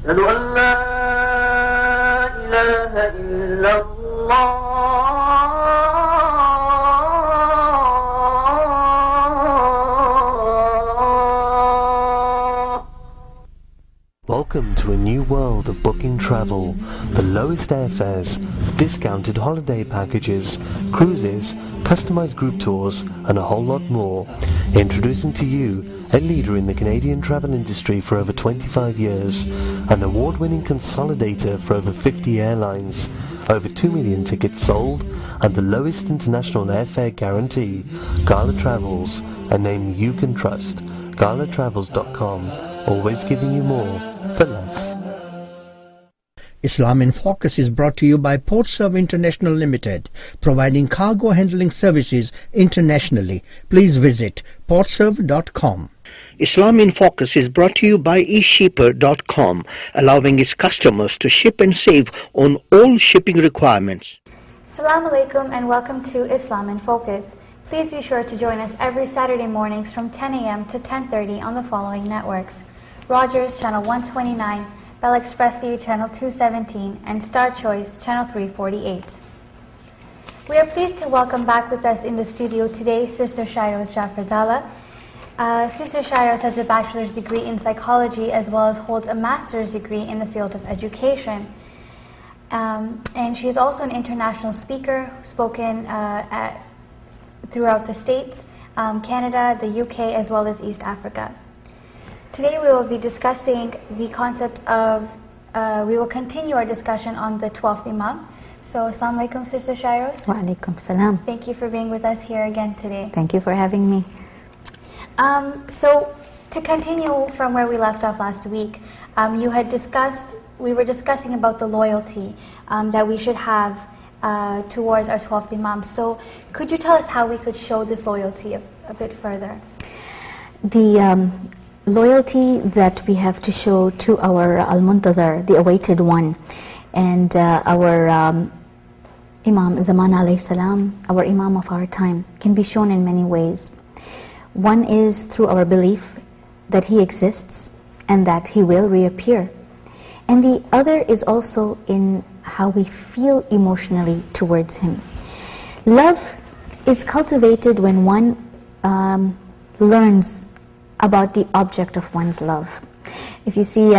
أشهد أن لا إله إلا الله. Welcome to a new world of booking travel. The lowest airfares, discounted holiday packages, cruises, customized group tours, and a whole lot more. Introducing to you a leader in the Canadian travel industry for over 25 years, an award-winning consolidator for over 50 airlines, over 2 million tickets sold, and the lowest international airfare guarantee. Gala Travels, a name you can trust. GalaTravels.com, always giving you more for less. Islam in Focus is brought to you by PortServe International Limited, providing cargo handling services internationally. Please visit portserve.com. Islam in Focus is brought to you by eShipper.com, allowing its customers to ship and save on all shipping requirements. Assalamu alaikum and welcome to Islam in Focus. Please be sure to join us every Saturday mornings from 10 a.m. to 10:30 on the following networks: Rogers Channel 129, Bell Express View Channel 217, and Star Choice Channel 348. We are pleased to welcome back with us in the studio today Sister Shyrose Jafardala. Sister Shyrose has a bachelor's degree in psychology as well as holds a master's degree in the field of education. And she is also an international speaker, spoken throughout the States, Canada, the UK, as well as East Africa. Today we will be discussing the concept of, we will continue our discussion on the 12th Imam. So, Assalamu alaikum, Sister Shyrose. Wa alaikum salam. Thank you for being with us here again today. Thank you for having me. So, to continue from where we left off last week, we were discussing about the loyalty that we should have towards our 12th Imam. So, could you tell us how we could show this loyalty a bit further? The loyalty that we have to show to our Al-Muntazar, the awaited one, and our Imam Zaman alayhi salam, our Imam of our time, can be shown in many ways. One is through our belief that he exists and that he will reappear. And the other is also in how we feel emotionally towards him. Love is cultivated when one learns about the object of one's love. If you see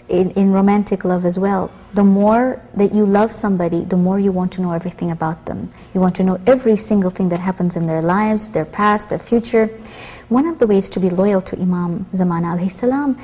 in romantic love as well, the more that you love somebody, the more you want to know everything about them. You want to know every single thing that happens in their lives, their past, their future. One of the ways to be loyal to Imam Zaman alayhi salam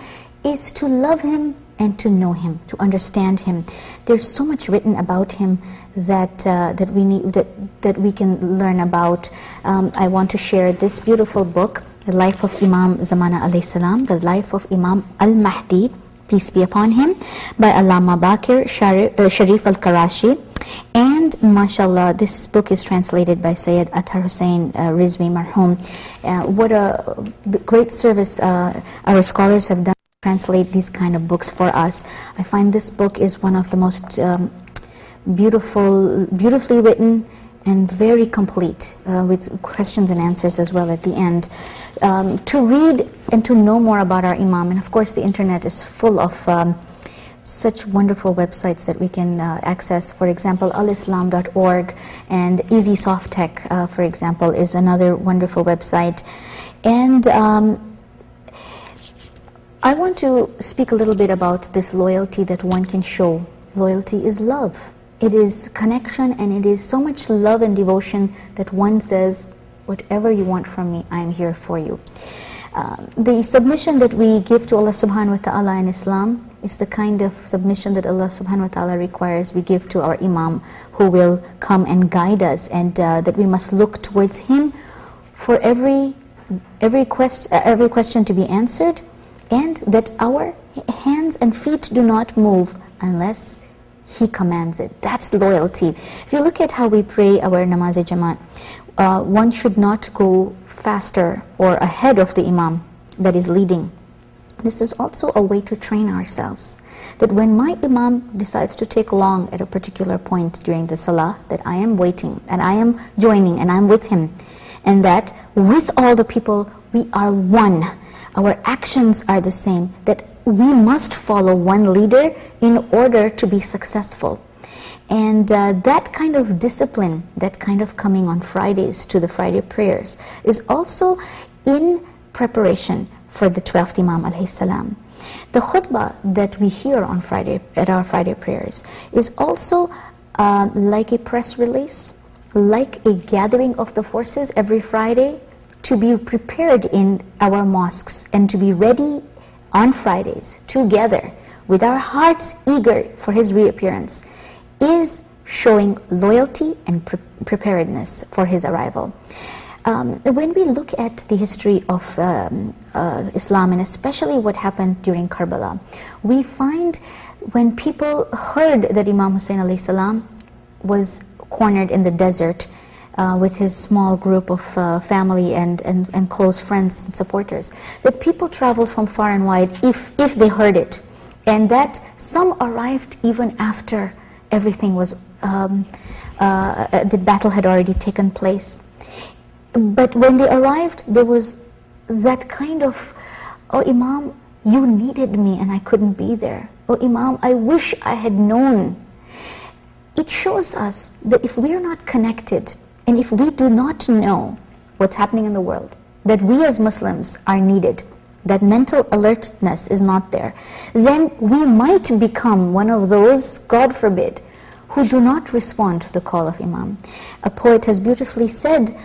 is to love him and to know him, to understand him. There's so much written about him that that we can learn about. I want to share this beautiful book, The Life of Imam Zaman alayhi salam, The Life of Imam Al-Mahdi, peace be upon him, by Allama Bakir Sharif Al-Karashi. And mashallah, this book is translated by Sayyid Athar Hussain Rizvi Marhum. What a great service our scholars have done to translate these kind of books for us. I find this book is one of the most beautifully written and very complete, with questions and answers as well at the end. To read and to know more about our Imam, and of course the internet is full of such wonderful websites that we can access. For example, alislam.org and Easy Soft Tech, for example, is another wonderful website. And I want to speak a little bit about this loyalty that one can show. Loyalty is love. It is connection, and it is so much love and devotion that one says, whatever you want from me, I am here for you. The submission that we give to Allah subhanahu wa ta'ala in Islam is the kind of submission that Allah subhanahu wa ta'ala requires we give to our Imam, who will come and guide us, and that we must look towards him for every question to be answered, and that our hands and feet do not move unless he commands it. That's loyalty. If you look at how we pray our namaz-e-jamaat, one should not go faster or ahead of the Imam that is leading. This is also a way to train ourselves, that when my Imam decides to take long at a particular point during the Salah, that I am waiting and I am joining and I am with him. and that with all the people we are one. Our actions are the same, that we must follow one leader in order to be successful. And that kind of discipline, that kind of coming on Fridays to the Friday prayers, is also in preparation for the 12th Imam alayhi salam. The khutbah that we hear on Friday, at our Friday prayers, is also like a press release, like a gathering of the forces every Friday to be prepared in our mosques and to be ready on Fridays together with our hearts eager for his reappearance, is showing loyalty and preparedness for his arrival. When we look at the history of Islam, and especially what happened during Karbala, we find when people heard that Imam Hussein alayhi salam was cornered in the desert with his small group of family and close friends and supporters, that people traveled from far and wide if they heard it, and that some arrived even after everything was, the battle had already taken place. But when they arrived, there was that kind of, oh Imam, you needed me and I couldn't be there. Oh Imam, I wish I had known. It shows us that if we are not connected, and if we do not know what's happening in the world, that we as Muslims are needed, that mental alertness is not there, then we might become one of those, God forbid, who do not respond to the call of Imam. A poet has beautifully said,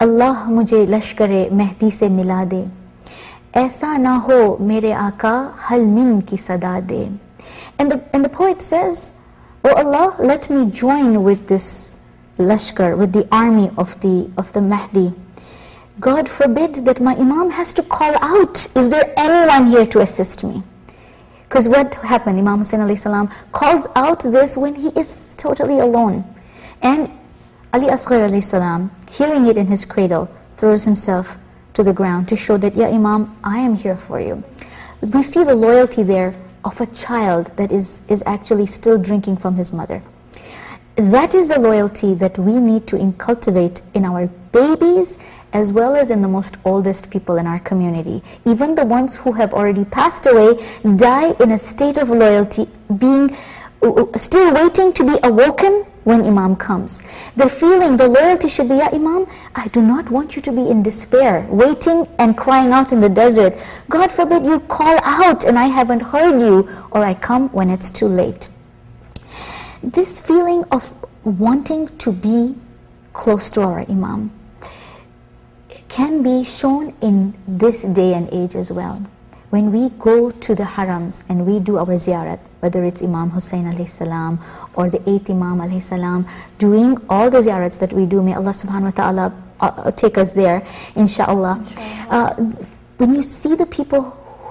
Allah mujhe lashkare Mahdi se mila de, aisa na ho mere Aka hal min ki sada de. And the poet says, oh Allah, let me join with this lashkar, with the army of the Mahdi. God forbid that my Imam has to call out, is there anyone here to assist me? Because what happened, Imam Hussein alayhi salam calls out this when he is totally alone. And Ali Asghar alayhi salam, hearing it in his cradle, throws himself to the ground to show that, yeah Imam, I am here for you. We see the loyalty there of a child that is actually still drinking from his mother. That is the loyalty that we need to cultivate in our babies as well as in the most oldest people in our community. Even the ones who have already passed away die in a state of loyalty, being still waiting to be awoken when Imam comes. The feeling, the loyalty should be, yeah Imam, I do not want you to be in despair, waiting and crying out in the desert. God forbid you call out and I haven't heard you, or I come when it's too late. This feeling of wanting to be close to our Imam can be shown in this day and age as well. When we go to the harams and we do our ziyarat, whether it's Imam Hussein alayhi salam or the 8th Imam alayhi salam, doing all the ziyarats that we do, may Allah subhanahu wa ta'ala take us there, inshallah. When you see the people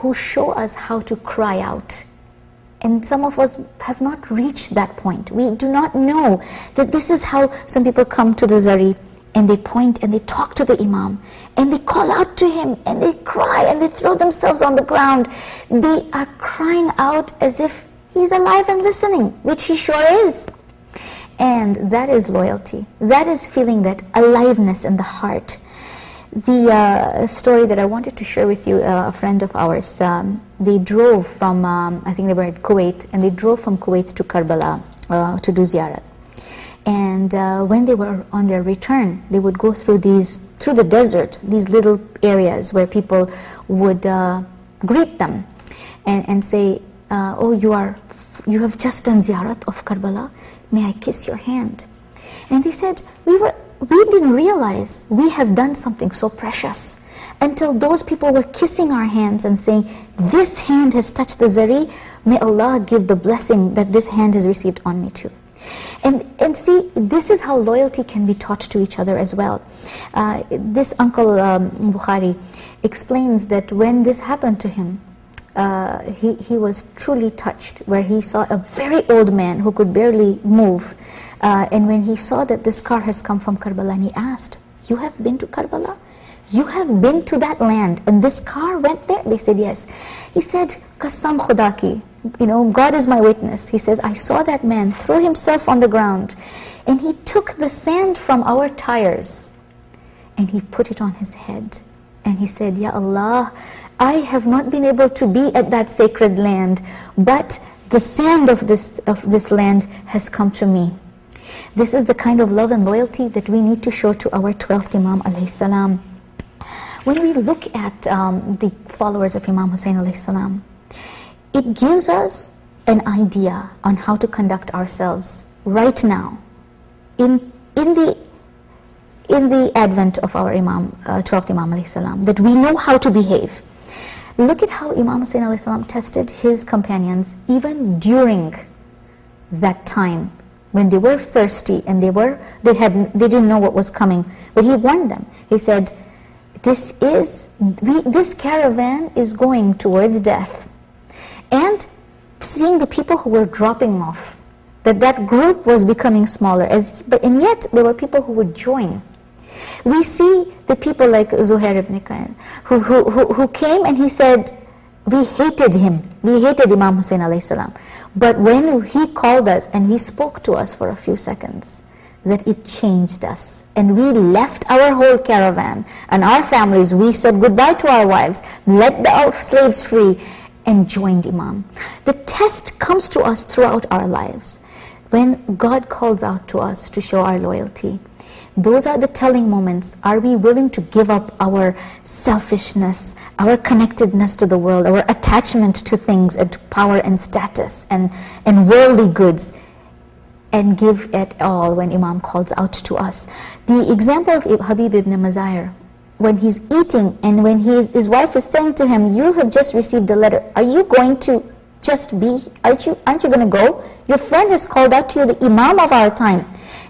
who show us how to cry out, and some of us have not reached that point. We do not know that this is how some people come to the Zari and they point and they talk to the Imam and they call out to him and they cry and they throw themselves on the ground. They are crying out as if he's alive and listening, which he sure is. And that is loyalty. That is feeling that aliveness in the heart. The story that I wanted to share with you, a friend of ours, they drove from, I think they were at Kuwait, and they drove from Kuwait to Karbala to do ziyarat. And when they were on their return, they would go through the desert, these little areas where people would greet them and say, oh, you have just done ziyarat of Karbala, may I kiss your hand? And they said, we didn't realize we have done something so precious until those people were kissing our hands and saying, this hand has touched the Zari, may Allah give the blessing that this hand has received on me too. And see, this is how loyalty can be taught to each other as well. This uncle Bukhari explains that when this happened to him, he was truly touched, where he saw a very old man who could barely move, and when he saw that this car has come from Karbala, and he asked, you have been to Karbala? You have been to that land and this car went there? They said yes. He said, Qasam Khuda ki, God is my witness. He says, I saw that man throw himself on the ground and he took the sand from our tires and he put it on his head. And he said, Ya Allah, I have not been able to be at that sacred land, but the sand of this land has come to me. This is the kind of love and loyalty that we need to show to our 12th Imam alayhi salam. When we look at the followers of Imam Hussein alayhi salam, it gives us an idea on how to conduct ourselves right now in the advent of our Imam, 12th Imam alayhi salam, that we know how to behave. Look at how Imam Hussein alayhi salam tested his companions even during that time when they were thirsty and they didn't know what was coming, but he warned them. He said, this caravan is going towards death. And seeing the people who were dropping off, that group was becoming smaller, and yet there were people who would join. We see the people like Zuhair ibn Qayn, who came and he said, we hated him, we hated Imam Hussein alayhi salam. But when he called us and he spoke to us for a few seconds, that it changed us. And we left our whole caravan and our families, we said goodbye to our wives, let our slaves free, and joined Imam. The test comes to us throughout our lives. When God calls out to us to show our loyalty, those are the telling moments. Are we willing to give up our selfishness, our connectedness to the world, our attachment to things and to power and status and worldly goods, and give it all when Imam calls out to us? The example of Habib ibn Mazahir, when he's eating and when his wife is saying to him, you have just received the letter, are you going to just be, aren't you going to go? Your friend has called out to you, the Imam of our time.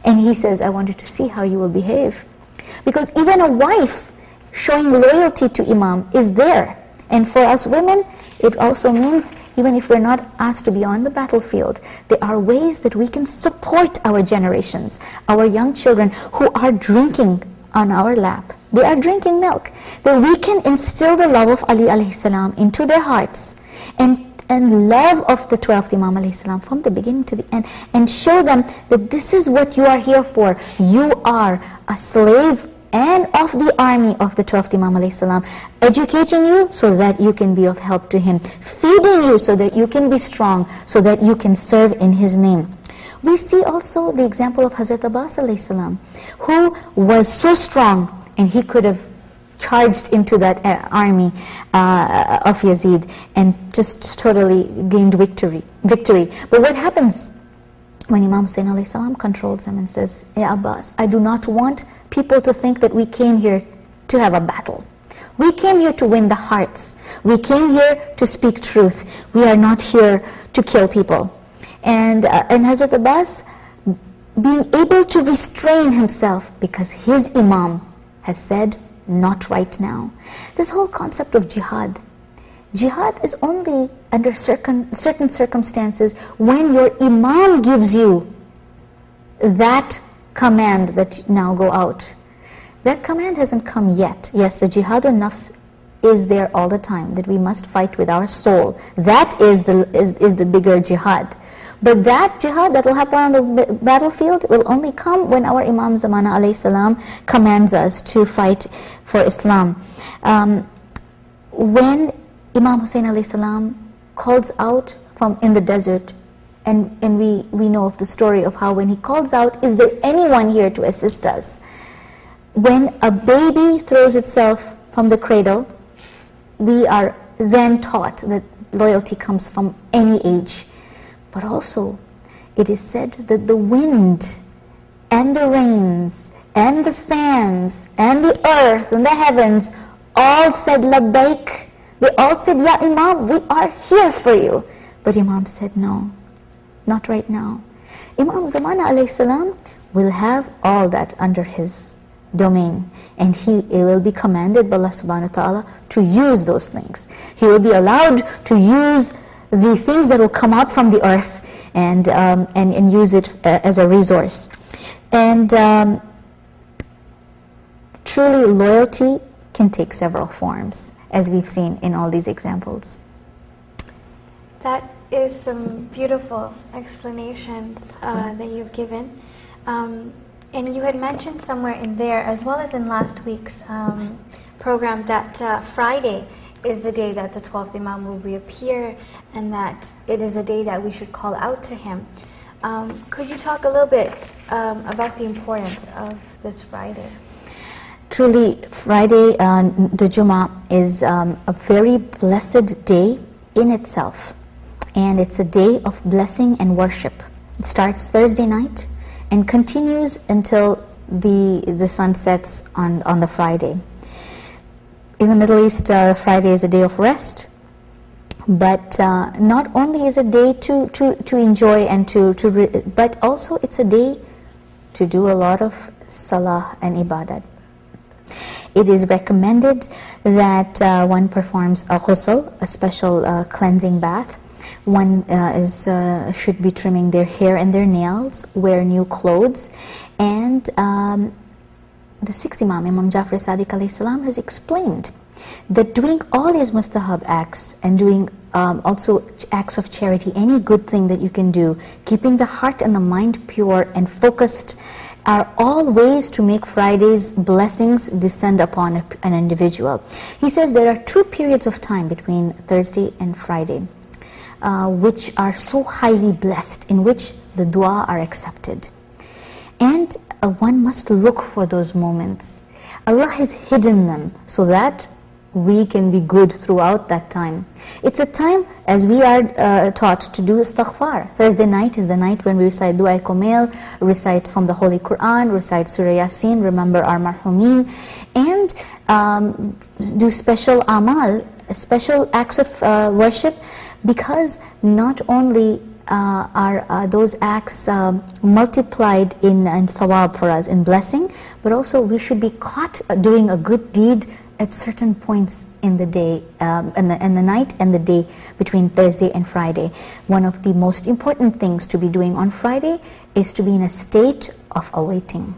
And he says, I wanted to see how you will behave. Because even a wife showing loyalty to Imam is there. And for us women, it also means, even if we're not asked to be on the battlefield, there are ways that we can support our generations, our young children who are drinking on our lap. They are drinking milk. That we can instill the love of Ali alayhi salam into their hearts, and love of the 12th Imam alayhi salam from the beginning to the end, and show them that this is what you are here for. You are a slave and of the army of the 12th Imam alayhi salam, educating you so that you can be of help to him, feeding you so that you can be strong, so that you can serve in his name. We see also the example of Hazrat Abbas alayhi salam, who was so strong and he could have charged into that army of Yazid and just totally gained victory. But what happens when Imam Hussein alayhi salam controls him and says, Ya Abbas, I do not want people to think that we came here to have a battle. We came here to win the hearts. We came here to speak truth. We are not here to kill people. And Hazrat Abbas being able to restrain himself because his Imam has said, not right now. This whole concept of jihad. Jihad is only under certain circumstances when your Imam gives you that command that now go out. That command hasn't come yet. Yes, the jihadun nafs is there all the time, that we must fight with our soul. That is the bigger jihad. But that jihad that will happen on the battlefield will only come when our Imam Zamana alayhi salam commands us to fight for Islam. When Imam Hussein alayhi salam calls out from in the desert, and we know of the story of how when he calls out, is there anyone here to assist us? When a baby throws itself from the cradle, we are then taught that loyalty comes from any age. But also, it is said that the wind and the rains and the sands and the earth and the heavens all said labbaik. They all said, Ya Imam, we are here for you. But Imam said, no, not right now. Imam Zamana alayhi salam will have all that under his domain, and he will be commanded by Allah subhanahu wa ta'ala to use those things. He will be allowed to use the things that will come out from the earth and use it as a resource. And truly loyalty can take several forms, as we've seen in all these examples. That is some beautiful explanations that you've given. And you had mentioned somewhere in there, as well as in last week's program, that Friday is the day that the 12th Imam will reappear, and that it is a day that we should call out to him. Could you talk a little bit about the importance of this Friday? Truly, Friday, the Jummah, is a very blessed day in itself. And it's a day of blessing and worship. It starts Thursday night and continues until the sun sets on the Friday. In the Middle East, Friday is a day of rest. But not only is a day to enjoy and but also it's a day to do a lot of salah and ibadat. It is recommended that one performs a ghusl, a special cleansing bath. One should be trimming their hair and their nails, wear new clothes, and the sixth Imam, Imam Jafar Sadiq alayhi salam, has explained that doing all these mustahab acts and doing also acts of charity, any good thing that you can do, keeping the heart and the mind pure and focused, are all ways to make Friday's blessings descend upon an individual. He says there are 2 periods of time between Thursday and Friday, which are so highly blessed, in which the dua are accepted. And one must look for those moments. Allah has hidden them so that we can be good throughout that time. It's a time, as we are taught, to do istighfar. Thursday night is the night when we recite Dua Kumail, recite from the Holy Quran, recite Surah Yasin, remember our marhumin, and do special amal, special acts of worship, because not only are those acts multiplied in thawab for us, in blessing, but also we should be caught doing a good deed at certain points in the day, in the night and the day between Thursday and Friday. One of the most important things to be doing on Friday is to be in a state of awaiting.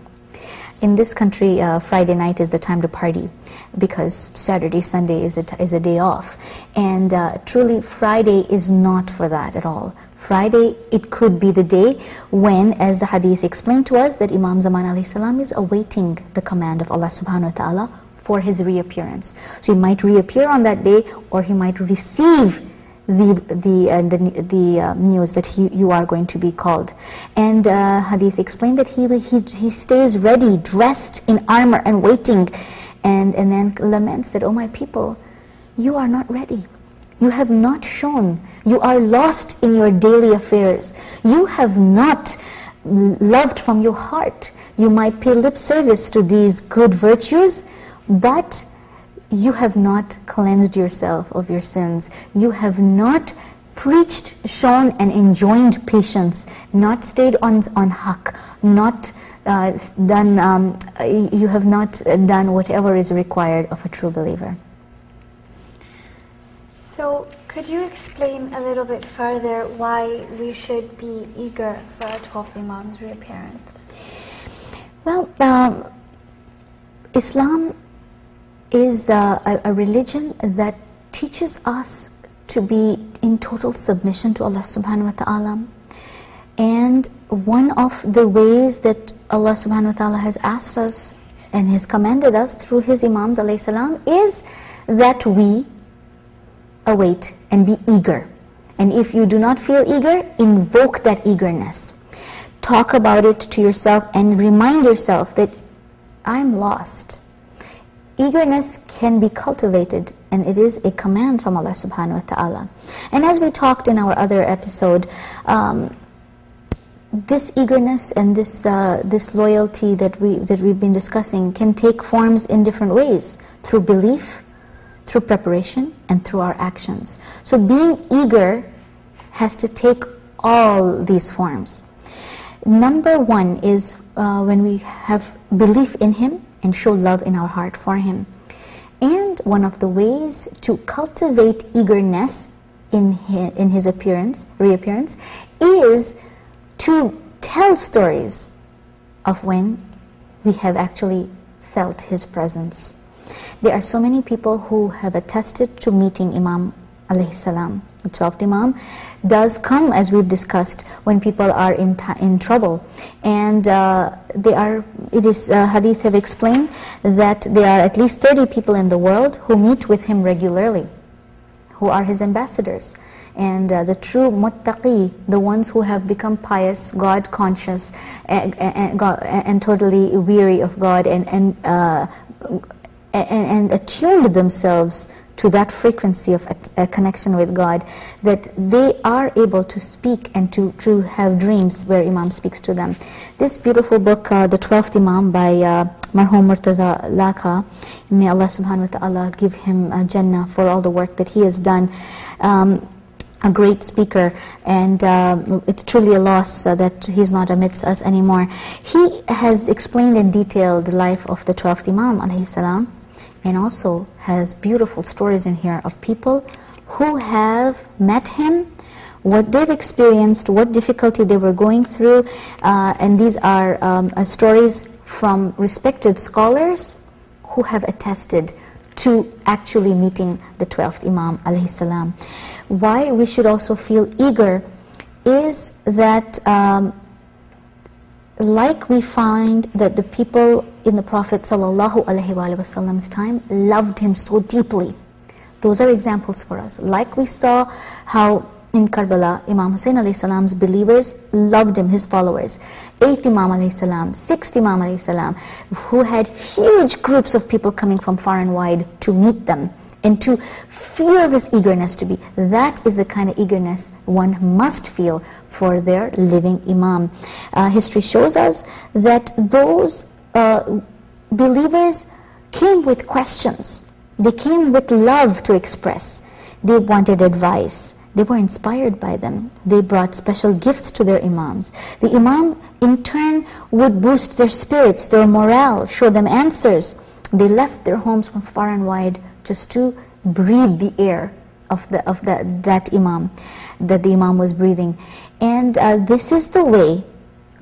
In this country, Friday night is the time to party, because Saturday, Sunday is a day off. And truly, Friday is not for that at all. Friday, it could be the day when, as the hadith explained to us, that Imam Zaman alayhi salam is awaiting the command of Allah subhanahu wa ta'ala for his reappearance. So he might reappear on that day, or he might receive the news that you are going to be called. And hadith explained that he stays ready, dressed in armor and waiting, and then laments that, oh my people, you are not ready. You have not shown. You are lost in your daily affairs. You have not loved from your heart. You might pay lip service to these good virtues, but you have not cleansed yourself of your sins. You have not preached, shown and enjoined patience, not stayed on haqq, not you have not done whatever is required of a true believer. So, could you explain a little bit further why we should be eager for our 12th Imam's reappearance? Well, Islam is a religion that teaches us to be in total submission to Allah subhanahu wa ta'ala. And one of the ways that Allah subhanahu wa ta'ala has asked us and has commanded us through His Imams alayhi salam is that we await and be eager. And if you do not feel eager, invoke that eagerness. Talk about it to yourself and remind yourself that I'm lost. Eagerness can be cultivated, and it is a command from Allah subhanahu wa ta'ala. And as we talked in our other episode, this eagerness and this loyalty that we've been discussing can take forms in different ways, through belief, through preparation, and through our actions. So being eager has to take all these forms. Number one is when we have belief in Him and show love in our heart for Him. And one of the ways to cultivate eagerness in His reappearance is to tell stories of when we have actually felt His presence. There are so many people who have attested to meeting Imam alayhi salam, The 12th Imam does come, as we've discussed, when people are in trouble. And it is hadith have explained that there are at least 30 people in the world who meet with him regularly, who are his ambassadors. And the true muttaqi, the ones who have become pious, God conscious, and totally weary of God, and attuned themselves to that frequency of a connection with God, that they are able to speak and to have dreams where Imam speaks to them. This beautiful book, The 12th Imam by Marhum Murtaza Laka, may Allah subhanahu wa ta'ala give him Jannah for all the work that he has done. A great speaker, and it's truly a loss that he's not amidst us anymore. He has explained in detail the life of the 12th Imam alayhi salam, and also has beautiful stories in here of people who have met him, what they've experienced, what difficulty they were going through, and these are stories from respected scholars who have attested to actually meeting the 12th Imam alayhi salam. Why we should also feel eager is that like we find that the people in the Prophet sallallahu alaihi wasallam's time loved him so deeply. Those are examples for us. Like we saw how in Karbala, Imam Hussein alayhi salam's believers loved him, his followers. 8th Imam alayhi salam, 6th Imam alayhi salam, who had huge groups of people coming from far and wide to meet them and to feel this eagerness to be. That is the kind of eagerness one must feel for their living Imam. History shows us that those believers came with questions. They came with love to express. They wanted advice. They were inspired by them. They brought special gifts to their Imams. The Imam, in turn, would boost their spirits, their morale, show them answers. They left their homes from far and wide just to breathe the air of that Imam, that the Imam was breathing. And this is the way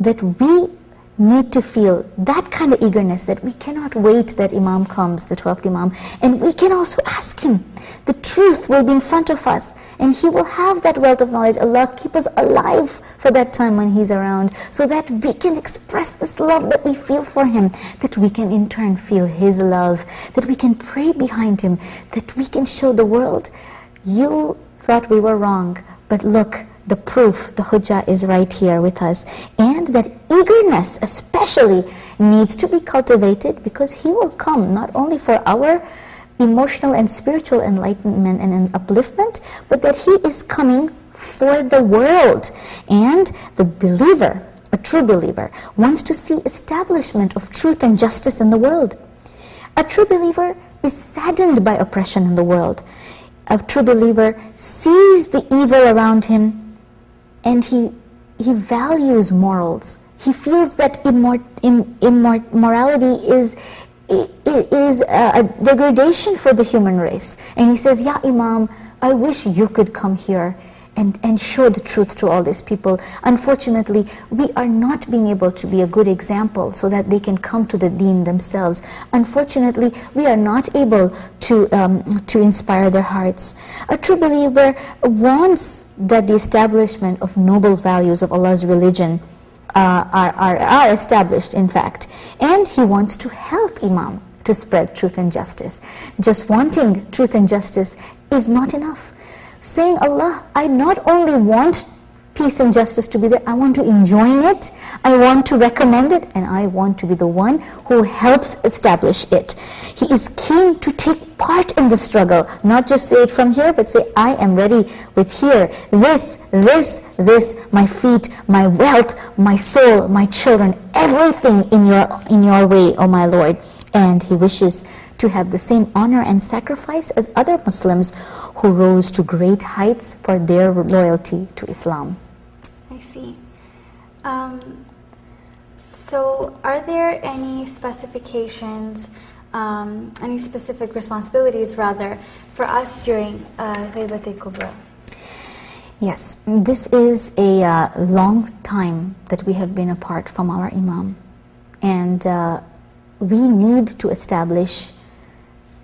that we need to feel, that kind of eagerness, that we cannot wait that Imam comes, the 12th Imam, and we can also ask him. The truth will be in front of us, and he will have that wealth of knowledge. Allah keep us alive for that time when he's around, so that we can express this love that we feel for him, that we can in turn feel his love, that we can pray behind him, that we can show the world, you thought we were wrong, but look, the proof, the hujjah is right here with us. And that eagerness especially needs to be cultivated, because he will come not only for our emotional and spiritual enlightenment and upliftment, but that he is coming for the world. And the believer, a true believer, wants to see establishment of truth and justice in the world. A true believer is saddened by oppression in the world. A true believer sees the evil around him, and he values morals. He feels that immorality is a degradation for the human race. And he says, Ya Imam, I wish you could come here and show the truth to all these people. Unfortunately, we are not being able to be a good example so that they can come to the deen themselves. Unfortunately, we are not able to inspire their hearts. A true believer wants that the establishment of noble values of Allah's religion are established, in fact. And he wants to help Imam to spread truth and justice. Just wanting truth and justice is not enough. Saying, Allah, I not only want peace and justice to be there, I want to enjoin it, I want to recommend it, and I want to be the one who helps establish it. He is keen to take part in the struggle, not just say it from here, but say, I am ready with here, this, my feet, my wealth, my soul, my children, everything in your way, O my Lord. And he wishes to have the same honor and sacrifice as other Muslims who rose to great heights for their loyalty to Islam. I see. So are there any specifications, any specific responsibilities rather, for us during Ghaibat al-Kubra? Yes, this is a long time that we have been apart from our Imam, and we need to establish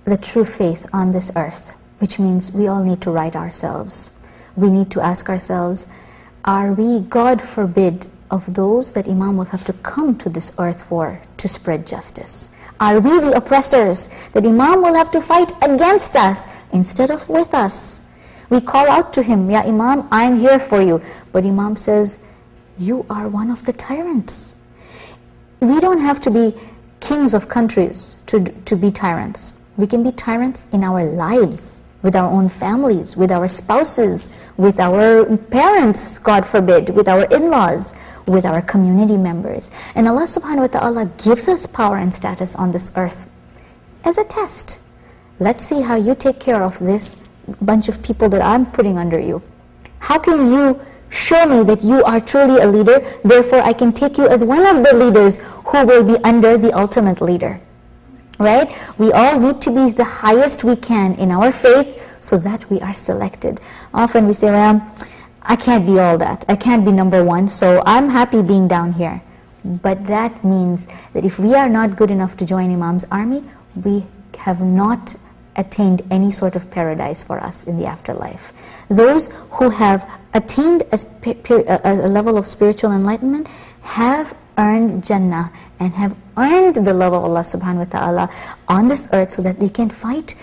the true faith on this earth, which means we all need to right ourselves. we need to ask ourselves, are we, God forbid, of those that Imam will have to come to this earth for to spread justice? Are we the oppressors that Imam will have to fight against us instead of with us? We call out to him, Ya Imam, I'm here for you. But Imam says, you are one of the tyrants. We don't have to be kings of countries to be tyrants. We can be tyrants in our lives, with our own families, with our spouses, with our parents, God forbid, with our in-laws, with our community members. And Allah subhanahu wa ta'ala gives us power and status on this earth as a test. Let's see how you take care of this bunch of people that I'm putting under you. How can you show me that you are truly a leader, therefore I can take you as one of the leaders who will be under the ultimate leader? Right? We all need to be the highest we can in our faith so that we are selected. Often we say, well, I can't be all that. I can't be number one, so I'm happy being down here. But that means that if we are not good enough to join Imam's army, we have not attained any sort of paradise for us in the afterlife. Those who have attained a level of spiritual enlightenment have earned Jannah and have earned the love of Allah subhanahu wa ta'ala on this earth so that they can fight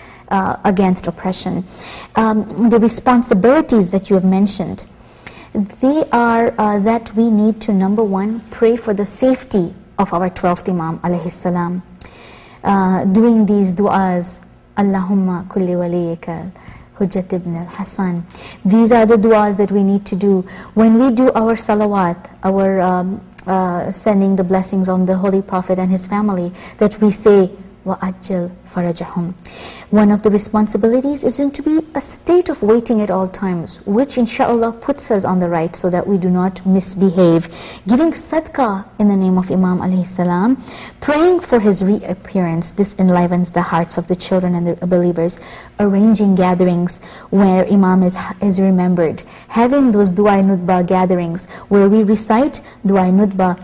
against oppression. The responsibilities that you have mentioned, they are that we need to, number one, pray for the safety of our 12th Imam alayhi salam. Doing these du'as, Allahumma kulli waliyika Hujjat ibn al-Hasan. These are the du'as that we need to do. When we do our salawat, our sending the blessings on the Holy Prophet and his family, that we say, وَأَجِّلْ فَرَجَهُمْ. One of the responsibilities is to be a state of waiting at all times, which inshallah puts us on the right so that we do not misbehave. Giving sadaqah in the name of Imam alayhi salam, praying for his reappearance, this enlivens the hearts of the children and the believers. Arranging gatherings where Imam is remembered. Having those Dua Nudba gatherings where we recite Dua Nudba.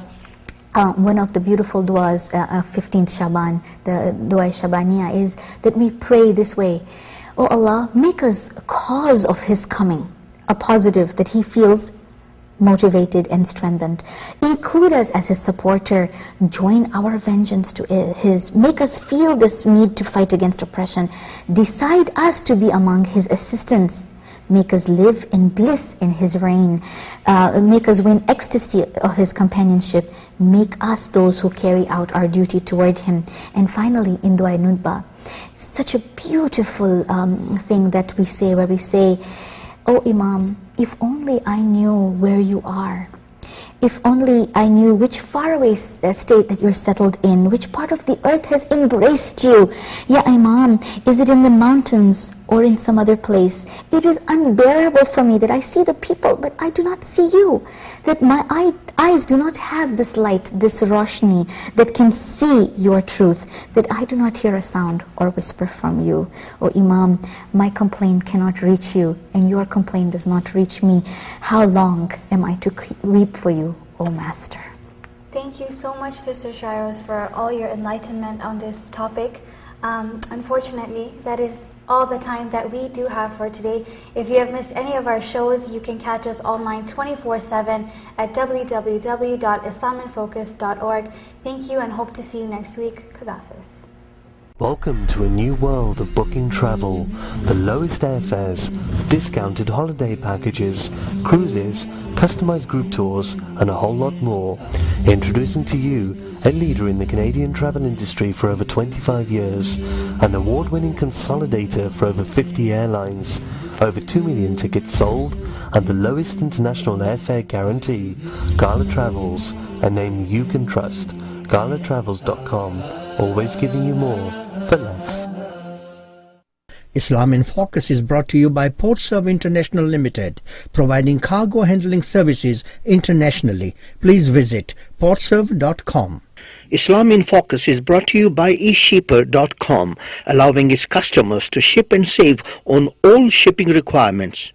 One of the beautiful du'as of 15th Shaban, the Dua Shabaniya, is that we pray this way: Oh Allah, make us a cause of his coming, a positive that he feels motivated and strengthened. Include us as his supporter. Join our vengeance to his. Make us feel this need to fight against oppression. Decide us to be among his assistants. Make us live in bliss in his reign. Make us win ecstasy of his companionship. Make us those who carry out our duty toward him. And finally, in Dua Nudba, such a beautiful thing that we say, where we say, Oh Imam, if only I knew where you are. If only I knew which faraway state that you're settled in, which part of the earth has embraced you. Ya Imam, is it in the mountains or in some other place? It is unbearable for me that I see the people, but I do not see you. That my eyes do not have this light, this roshni, that can see your truth. That I do not hear a sound or whisper from you. O Imam, my complaint cannot reach you, and your complaint does not reach me. How long am I to weep for you, O Master? Thank you so much, Sister Shyrose, for all your enlightenment on this topic. Unfortunately, that is all the time that we do have for today. If you have missed any of our shows, you can catch us online 24/7 at www.islaminfocus.org. Thank you and hope to see you next week. Khudafis. Welcome to a new world of booking travel. The lowest airfares, discounted holiday packages, cruises, customized group tours, and a whole lot more. Introducing to you a leader in the Canadian travel industry for over 25 years, an award-winning consolidator for over 50 airlines, over 2 million tickets sold, and the lowest international airfare guarantee. Gala Travels, a name you can trust. GalaTravels.com, always giving you more for less. Islam in Focus is brought to you by PortServe International Limited, providing cargo handling services internationally. Please visit portserve.com. Islam in Focus is brought to you by eShipper.com, allowing its customers to ship and save on all shipping requirements.